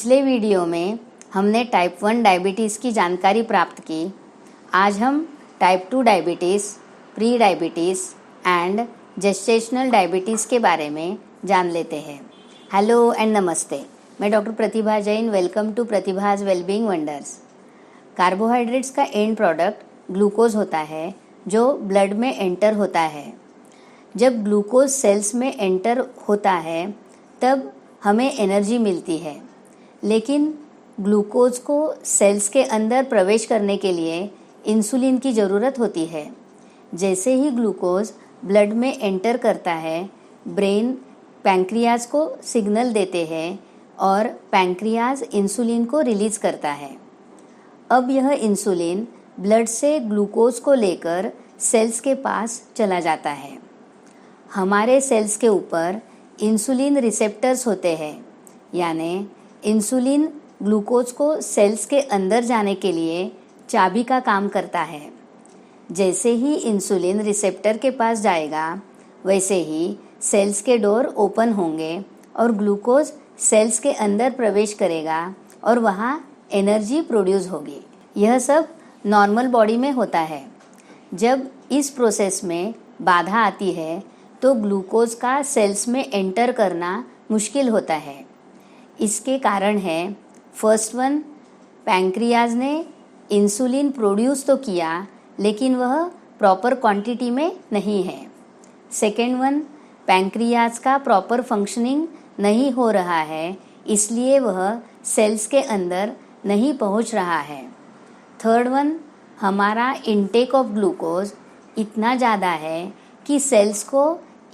पिछले वीडियो में हमने टाइप 1 डायबिटीज़ की जानकारी प्राप्त की। आज हम type 2 diabetes, pre diabetes and gestational diabetes के बारे में जान लेते हैं। हेलो एंड नमस्ते, मैं doctor Pratibha Jain. Welcome to Pratibha's wellbeing wonders. Carbohydrates का एंड प्रोडक्ट ग्लूकोज होता है जो ब्लड में एंटर होता है। जब ग्लूकोज सेल्स में एंटर होता है तब हमें एनर्जी मिलती है, लेकिन ग्लूकोज को सेल्स के अंदर प्रवेश करने के लिए इंसुलिन की ज़रूरत होती है। जैसे ही ग्लूकोज ब्लड में एंटर करता है, ब्रेन पैंक्रियाज को सिग्नल देते हैं और पैंक्रियाज इंसुलिन को रिलीज करता है। अब यह इंसुलिन ब्लड से ग्लूकोज को लेकर सेल्स के पास चला जाता है। हमारे सेल्स के ऊपर इंसुलिन रिसेप्टर्स होते हैं, यानी इंसुलिन ग्लूकोज को सेल्स के अंदर जाने के लिए चाबी का काम करता है। जैसे ही इंसुलिन रिसेप्टर के पास जाएगा, वैसे ही सेल्स के डोर ओपन होंगे और ग्लूकोज सेल्स के अंदर प्रवेश करेगा और वहाँ एनर्जी प्रोड्यूस होगी। यह सब नॉर्मल बॉडी में होता है। जब इस प्रोसेस में बाधा आती है तो ग्लूकोज का सेल्स में एंटर करना मुश्किल होता है। इसके कारण है, फर्स्ट वन, पैंक्रियाज ने इंसुलिन प्रोड्यूस तो किया लेकिन वह प्रॉपर क्वांटिटी में नहीं है। सेकेंड वन, पैंक्रियाज का प्रॉपर फंक्शनिंग नहीं हो रहा है, इसलिए वह सेल्स के अंदर नहीं पहुंच रहा है। थर्ड वन, हमारा इनटेक ऑफ ग्लूकोज इतना ज़्यादा है कि सेल्स को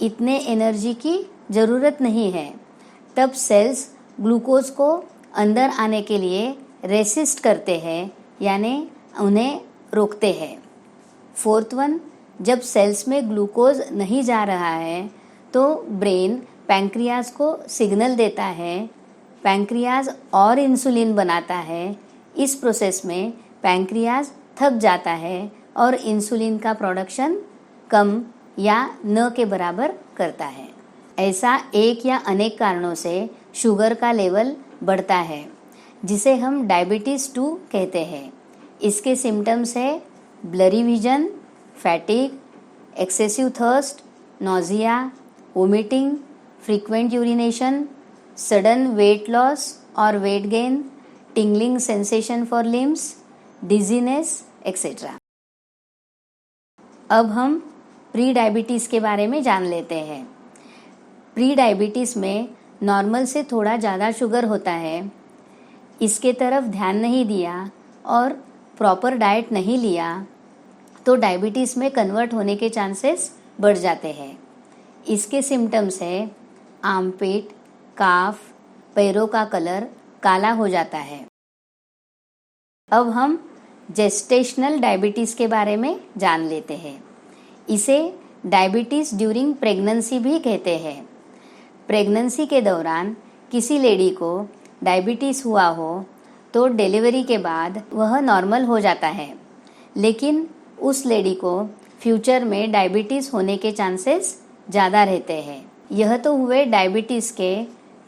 इतने एनर्जी की ज़रूरत नहीं है। तब सेल्स ग्लूकोज को अंदर आने के लिए रेसिस्ट करते हैं, यानी उन्हें रोकते हैं। फोर्थ वन, जब सेल्स में ग्लूकोज नहीं जा रहा है तो ब्रेन पैंक्रियाज को सिग्नल देता है। पैंक्रियाज और इंसुलिन बनाता है। इस प्रोसेस में पैंक्रियाज थक जाता है और इंसुलिन का प्रोडक्शन कम या न के बराबर करता है। ऐसा एक या अनेक कारणों से शुगर का लेवल बढ़ता है, जिसे हम डायबिटीज़ 2 कहते हैं। इसके सिम्टम्स है blurry vision, fatigue, excessive thirst, nausea, vomiting, frequent urination, sudden weight loss और weight gain, tingling sensation for limbs, dizziness etcetera. अब हम प्री डायबिटीज़ के बारे में जान लेते हैं। प्री डायबिटीज़ में नॉर्मल से थोड़ा ज़्यादा शुगर होता है। इसके तरफ ध्यान नहीं दिया और प्रॉपर डाइट नहीं लिया तो डायबिटीज़ में कन्वर्ट होने के चांसेस बढ़ जाते हैं। इसके सिम्टम्स है आर्मपिट, काफ, पैरों का कलर काला हो जाता है। अब हम जेस्टेशनल डायबिटीज़ के बारे में जान लेते हैं। इसे डायबिटीज़ ड्यूरिंग प्रेगनेंसी भी कहते हैं। प्रेगनेंसी के दौरान किसी लेडी को डायबिटीज़ हुआ हो तो डिलीवरी के बाद वह नॉर्मल हो जाता है, लेकिन उस लेडी को फ्यूचर में डायबिटीज़ होने के चांसेस ज़्यादा रहते हैं। यह तो हुए डायबिटीज़ के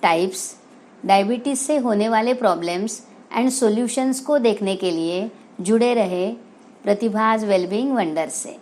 टाइप्स। डायबिटीज़ से होने वाले प्रॉब्लम्स एंड सॉल्यूशंस को देखने के लिए जुड़े रहे प्रतिभाज वेलबींग वंडर से।